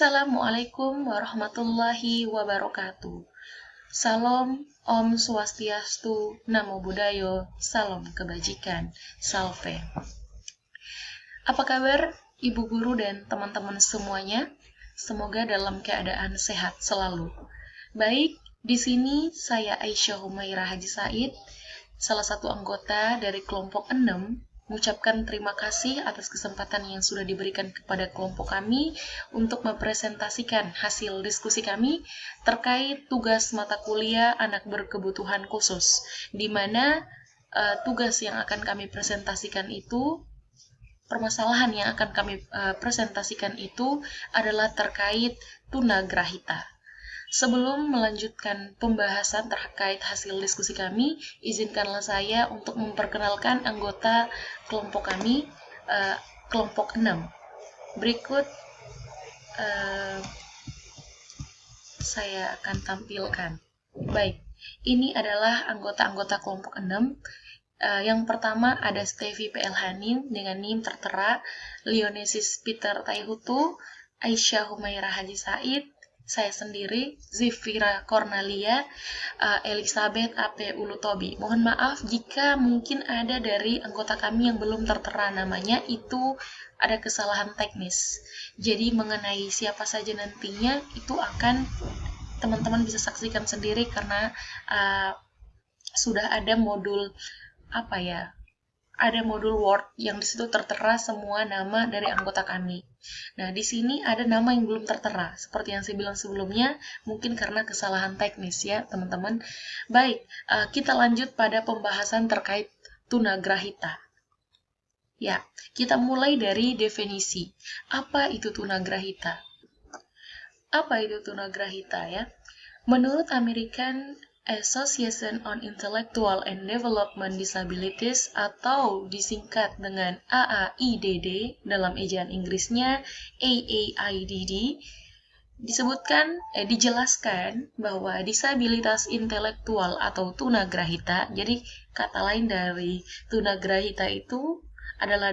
Assalamualaikum warahmatullahi wabarakatuh. Salam, Om Swastiastu, Namo Buddhaya, Salam Kebajikan, Salve. Apa kabar Ibu Guru dan teman-teman semuanya? Semoga dalam keadaan sehat selalu. Baik, di sini saya Aisyah Humairah Haji Said, salah satu anggota dari kelompok 6, mengucapkan terima kasih atas kesempatan yang sudah diberikan kepada kelompok kami untuk mempresentasikan hasil diskusi kami terkait tugas mata kuliah anak berkebutuhan khusus, di mana tugas yang akan kami presentasikan itu, permasalahan yang akan kami presentasikan itu adalah terkait tunagrahita. Sebelum melanjutkan pembahasan terkait hasil diskusi kami, izinkanlah saya untuk memperkenalkan anggota kelompok kami, kelompok 6. Berikut saya akan tampilkan. Baik, ini adalah anggota-anggota kelompok 6. Yang pertama ada Stevie PL Hanin dengan NIM tertera, Leonesis Peter Taihutu, Aisyah Humairah Haji Said, saya sendiri, Zifira Cornelia, Elizabeth AP Ulutobi. Mohon maaf jika mungkin ada dari anggota kami yang belum tertera namanya, itu ada kesalahan teknis. Jadi mengenai siapa saja nantinya, itu akan teman-teman bisa saksikan sendiri karena sudah ada modul ada modul Word yang disitu tertera semua nama dari anggota kami. Nah, di sini ada nama yang belum tertera. Seperti yang saya bilang sebelumnya, mungkin karena kesalahan teknis ya, teman-teman. Baik, kita lanjut pada pembahasan terkait tunagrahita. Ya, kita mulai dari definisi. Apa itu tunagrahita? Apa itu tunagrahita ya? Menurut American Association on Intellectual and Development Disabilities atau disingkat dengan AAIDD dalam ejaan Inggrisnya AAIDD, dijelaskan bahwa disabilitas intelektual atau tunagrahita, jadi kata lain dari tunagrahita itu adalah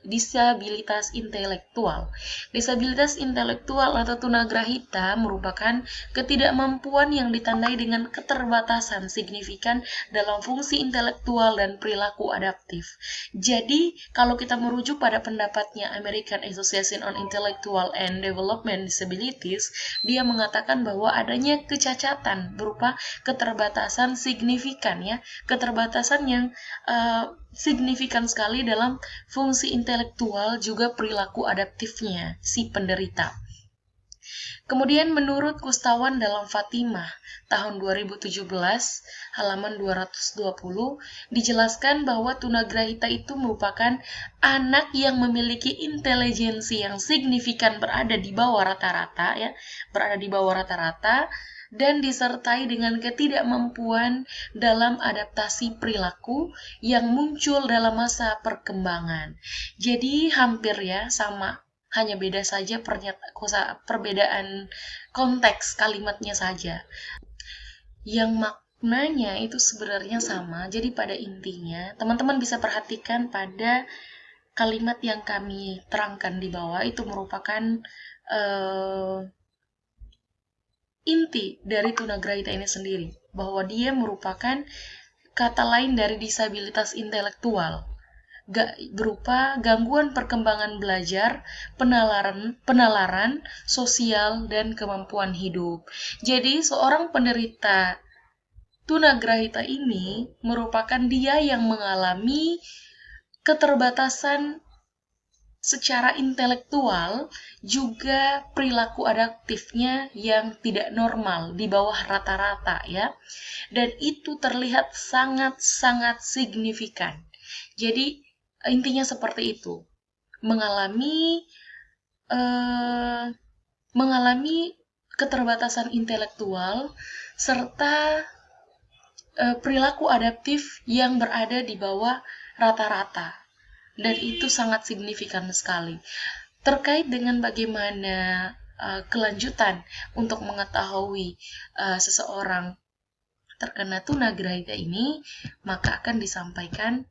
disabilitas intelektual. Disabilitas intelektual atau tunagrahita merupakan ketidakmampuan yang ditandai dengan keterbatasan signifikan dalam fungsi intelektual dan perilaku adaptif. Jadi, kalau kita merujuk pada pendapatnya American Association on Intellectual and Development Disabilities, dia mengatakan bahwa adanya kecacatan berupa keterbatasan signifikan ya, keterbatasan yang signifikan sekali dalam fungsi intelektual juga perilaku adaptifnya si penderita. Kemudian menurut Kustawan dalam Fatimah tahun 2017 halaman 220 dijelaskan bahwa tunagrahita itu merupakan anak yang memiliki intelijensi yang signifikan berada di bawah rata-rata ya, dan disertai dengan ketidakmampuan dalam adaptasi perilaku yang muncul dalam masa perkembangan. Jadi hampir ya sama, hanya beda saja perbedaan konteks kalimatnya saja. Yang maknanya itu sebenarnya sama, jadi pada intinya teman-teman bisa perhatikan pada kalimat yang kami terangkan di bawah itu merupakan inti dari tunagrahita ini sendiri, bahwa dia merupakan kata lain dari disabilitas intelektual, berupa gangguan perkembangan belajar, penalaran sosial, dan kemampuan hidup. Jadi, seorang penderita tunagrahita ini merupakan dia yang mengalami keterbatasan secara intelektual, juga perilaku adaptifnya yang tidak normal, di bawah rata-rata ya. Dan itu terlihat sangat-sangat signifikan. Jadi intinya seperti itu. Mengalami keterbatasan intelektual serta perilaku adaptif yang berada di bawah rata-rata. Dan itu sangat signifikan sekali. Terkait dengan bagaimana kelanjutan untuk mengetahui seseorang terkena tunagrahita ini, maka akan disampaikan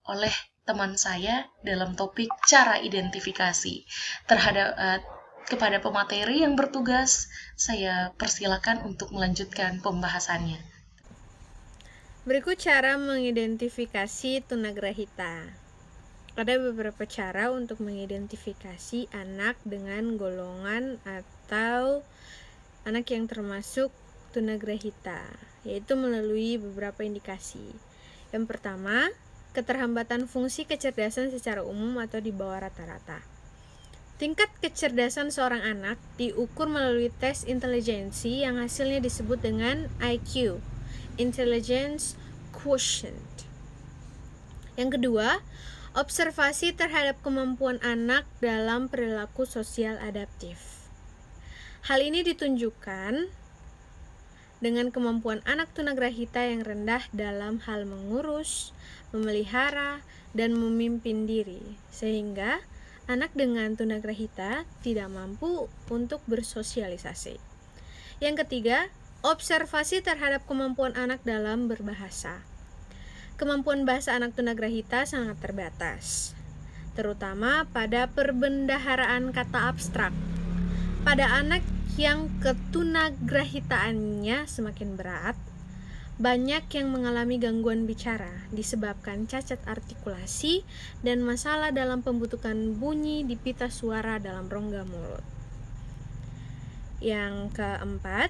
oleh teman saya dalam topik cara identifikasi terhadap Kepada pemateri yang bertugas, saya persilakan untuk melanjutkan pembahasannya. Berikut cara mengidentifikasi tunagrahita. Ada beberapa cara untuk mengidentifikasi anak dengan golongan atau anak yang termasuk tunagrahita, yaitu melalui beberapa indikasi. Yang pertama, keterhambatan fungsi kecerdasan secara umum atau di bawah rata-rata. Tingkat kecerdasan seorang anak diukur melalui tes intelijensi yang hasilnya disebut dengan IQ, Intelligence Quotient. Yang kedua, observasi terhadap kemampuan anak dalam perilaku sosial adaptif. Hal ini ditunjukkan dengan kemampuan anak tunagrahita yang rendah dalam hal mengurus, memelihara, dan memimpin diri, sehingga anak dengan tunagrahita tidak mampu untuk bersosialisasi. Yang ketiga, observasi terhadap kemampuan anak dalam berbahasa. Kemampuan bahasa anak tunagrahita sangat terbatas, terutama pada perbendaharaan kata abstrak. Pada anak yang ketunagrahitaannya semakin berat, banyak yang mengalami gangguan bicara disebabkan cacat artikulasi dan masalah dalam pembentukan bunyi di pita suara dalam rongga mulut. Yang keempat,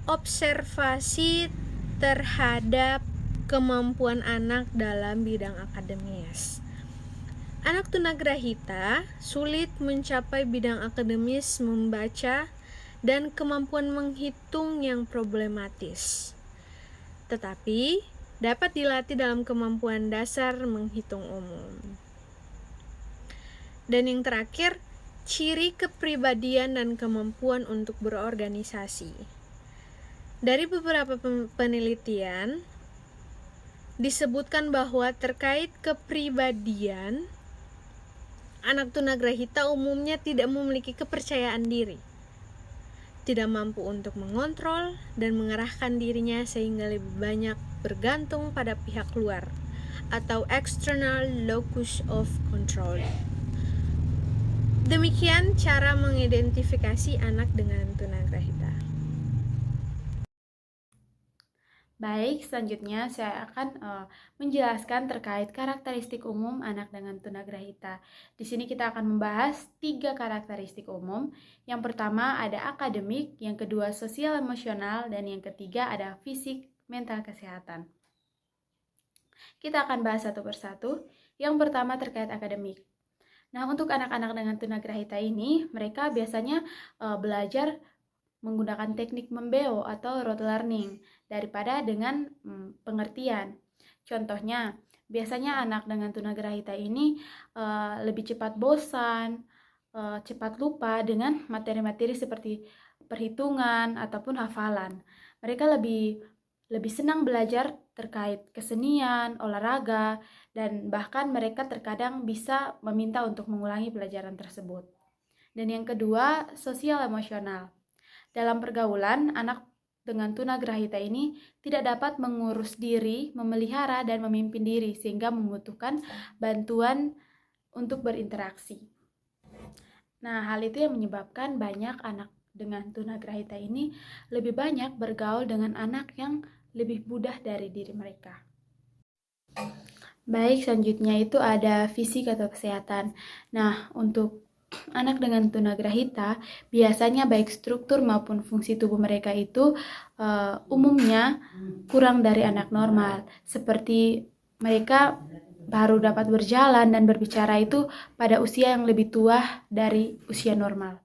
observasi terhadap kemampuan anak dalam bidang akademis. Anak tunagrahita sulit mencapai bidang akademis membaca dan kemampuan menghitung yang problematis, tetapi dapat dilatih dalam kemampuan dasar menghitung umum. Dan yang terakhir, ciri kepribadian dan kemampuan untuk berorganisasi. Dari beberapa penelitian disebutkan bahwa terkait kepribadian, anak tunagrahita umumnya tidak memiliki kepercayaan diri, tidak mampu untuk mengontrol dan mengarahkan dirinya sehingga lebih banyak bergantung pada pihak luar atau external locus of control. Demikian cara mengidentifikasi anak dengan tunagrahita. Baik, selanjutnya saya akan menjelaskan terkait karakteristik umum anak dengan tunagrahita. Di sini kita akan membahas 3 karakteristik umum. Yang pertama ada akademik, yang kedua sosial emosional, dan yang ketiga ada fisik mental kesehatan. Kita akan bahas satu persatu. Yang pertama terkait akademik. Nah, untuk anak-anak dengan tunagrahita ini, mereka biasanya belajar menggunakan teknik membeo atau rote learning daripada dengan pengertian. Contohnya, biasanya anak dengan tunagrahita ini lebih cepat bosan, cepat lupa dengan materi-materi seperti perhitungan ataupun hafalan. Mereka lebih senang belajar terkait kesenian, olahraga, dan bahkan mereka terkadang bisa meminta untuk mengulangi pelajaran tersebut. Dan yang kedua, sosial emosional. Dalam pergaulan, anak dengan tunagrahita ini tidak dapat mengurus diri, memelihara, dan memimpin diri, sehingga membutuhkan bantuan untuk berinteraksi. Nah, hal itu yang menyebabkan banyak anak dengan tunagrahita ini lebih banyak bergaul dengan anak yang lebih mudah dari diri mereka. Baik, selanjutnya itu ada fisik atau kesehatan. Nah, untuk anak dengan tunagrahita, biasanya baik struktur maupun fungsi tubuh mereka itu umumnya kurang dari anak normal. Seperti mereka baru dapat berjalan dan berbicara itu pada usia yang lebih tua dari usia normal.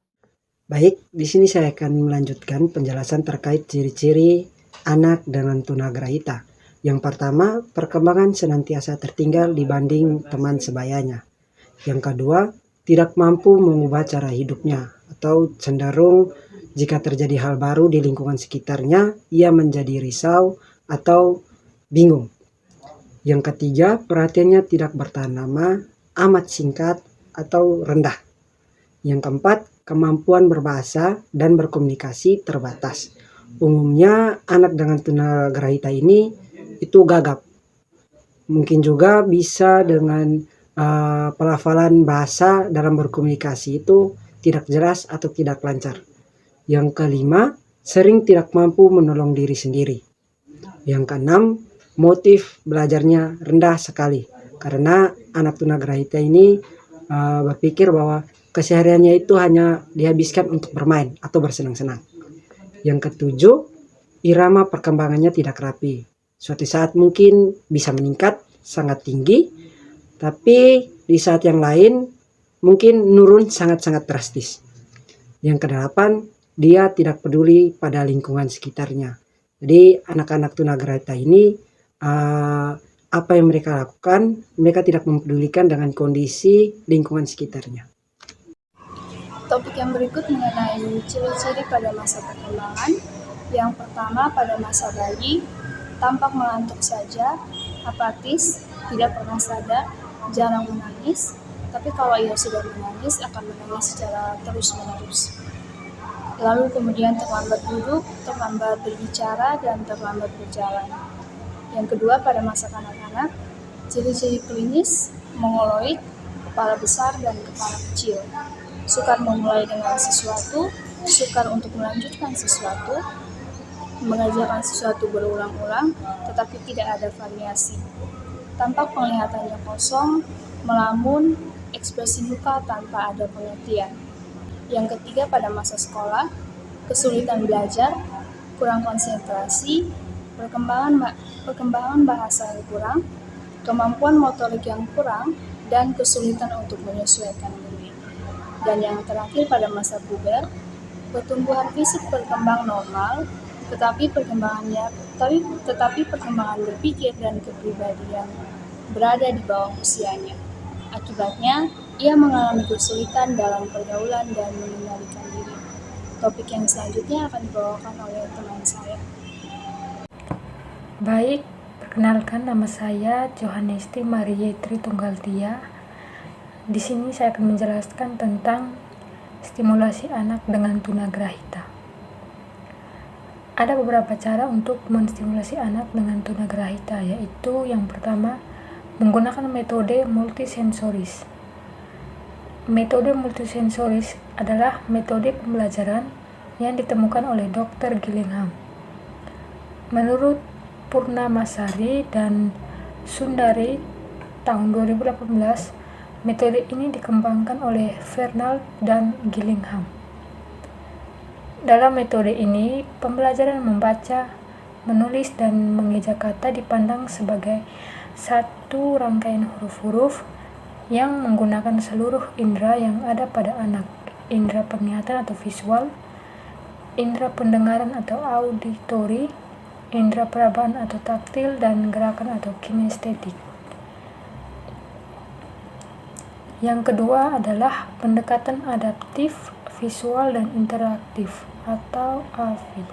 Baik, di sini saya akan melanjutkan penjelasan terkait ciri-ciri anak dengan tunagrahita. Yang pertama, perkembangan senantiasa tertinggal dibanding teman sebayanya. Yang kedua, tidak mampu mengubah cara hidupnya atau cenderung jika terjadi hal baru di lingkungan sekitarnya, ia menjadi risau atau bingung. Yang ketiga, perhatiannya tidak bertahan lama, amat singkat atau rendah. Yang keempat, kemampuan berbahasa dan berkomunikasi terbatas. Umumnya anak dengan tunagrahita ini itu gagap. Mungkin juga bisa dengan pelafalan bahasa dalam berkomunikasi itu tidak jelas atau tidak lancar. Yang kelima, sering tidak mampu menolong diri sendiri. Yang keenam, motif belajarnya rendah sekali karena anak tunagrahita ini berpikir bahwa kesehariannya itu hanya dihabiskan untuk bermain atau bersenang-senang. Yang ketujuh, irama perkembangannya tidak rapi. Suatu saat mungkin bisa meningkat sangat tinggi, tapi di saat yang lain mungkin menurun sangat-sangat drastis. Yang kedelapan, dia tidak peduli pada lingkungan sekitarnya. Jadi anak-anak tunagrahita ini apa yang mereka lakukan, mereka tidak mempedulikan dengan kondisi lingkungan sekitarnya. Topik yang berikut mengenai ciri-ciri pada masa perkembangan. Yang pertama, pada masa bayi, tampak mengantuk saja, apatis, tidak pernah sadar, jarang menangis, tapi kalau ia sudah menangis akan menangis secara terus-menerus. Lalu kemudian terlambat duduk, terlambat berbicara, dan terlambat berjalan. Yang kedua, pada masa kanak-kanak, ciri-ciri klinis, mongoloid, kepala besar dan kepala kecil. Sukar memulai dengan sesuatu, sukar untuk melanjutkan sesuatu, mengerjakan sesuatu berulang-ulang, tetapi tidak ada variasi. Tampak penglihatannya kosong, melamun, ekspresi muka tanpa ada pengertian. Yang ketiga, pada masa sekolah, kesulitan belajar, kurang konsentrasi, perkembangan bahasa yang kurang, kemampuan motorik yang kurang, dan kesulitan untuk menyesuaikan diri. Dan yang terakhir, pada masa puber, pertumbuhan fisik berkembang normal, tetapi perkembangan berpikir dan kepribadian berada di bawah usianya. Akibatnya, ia mengalami kesulitan dalam pergaulan dan mengendalikan diri. Topik yang selanjutnya akan dibawakan oleh teman saya. Baik, perkenalkan nama saya Johanesti Marietri Tunggaltia. Di sini saya akan menjelaskan tentang stimulasi anak dengan tunagrahita. Ada beberapa cara untuk menstimulasi anak dengan tunagrahita, yaitu yang pertama, menggunakan metode multisensoris. Metode multisensoris adalah metode pembelajaran yang ditemukan oleh Dr. Gillingham. Menurut Purnamasari dan Sundari tahun 2018, metode ini dikembangkan oleh Fernald dan Gillingham. Dalam metode ini, pembelajaran membaca, menulis, dan mengeja kata dipandang sebagai satu rangkaian huruf-huruf yang menggunakan seluruh indera yang ada pada anak, indera penglihatan atau visual, indera pendengaran atau auditori, indera perabaan atau taktil, dan gerakan atau kinestetik. Yang kedua adalah pendekatan adaptif, visual, dan interaktif atau AVI.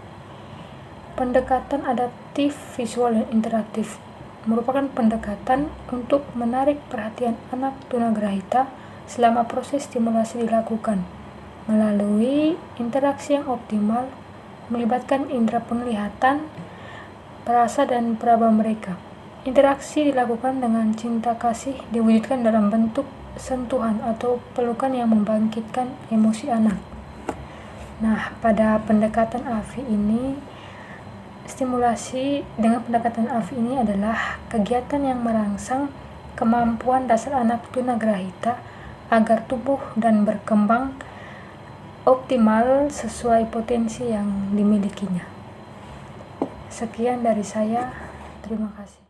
Pendekatan adaptif, visual, dan interaktif merupakan pendekatan untuk menarik perhatian anak tunagrahita selama proses stimulasi dilakukan melalui interaksi yang optimal, melibatkan indera penglihatan, perasa, dan peraba mereka. Interaksi dilakukan dengan cinta kasih diwujudkan dalam bentuk sentuhan atau pelukan yang membangkitkan emosi anak. Nah, pada pendekatan AVI ini, stimulasi dengan pendekatan AVI ini adalah kegiatan yang merangsang kemampuan dasar anak tunagrahita agar tumbuh dan berkembang optimal sesuai potensi yang dimilikinya. Sekian dari saya, terima kasih.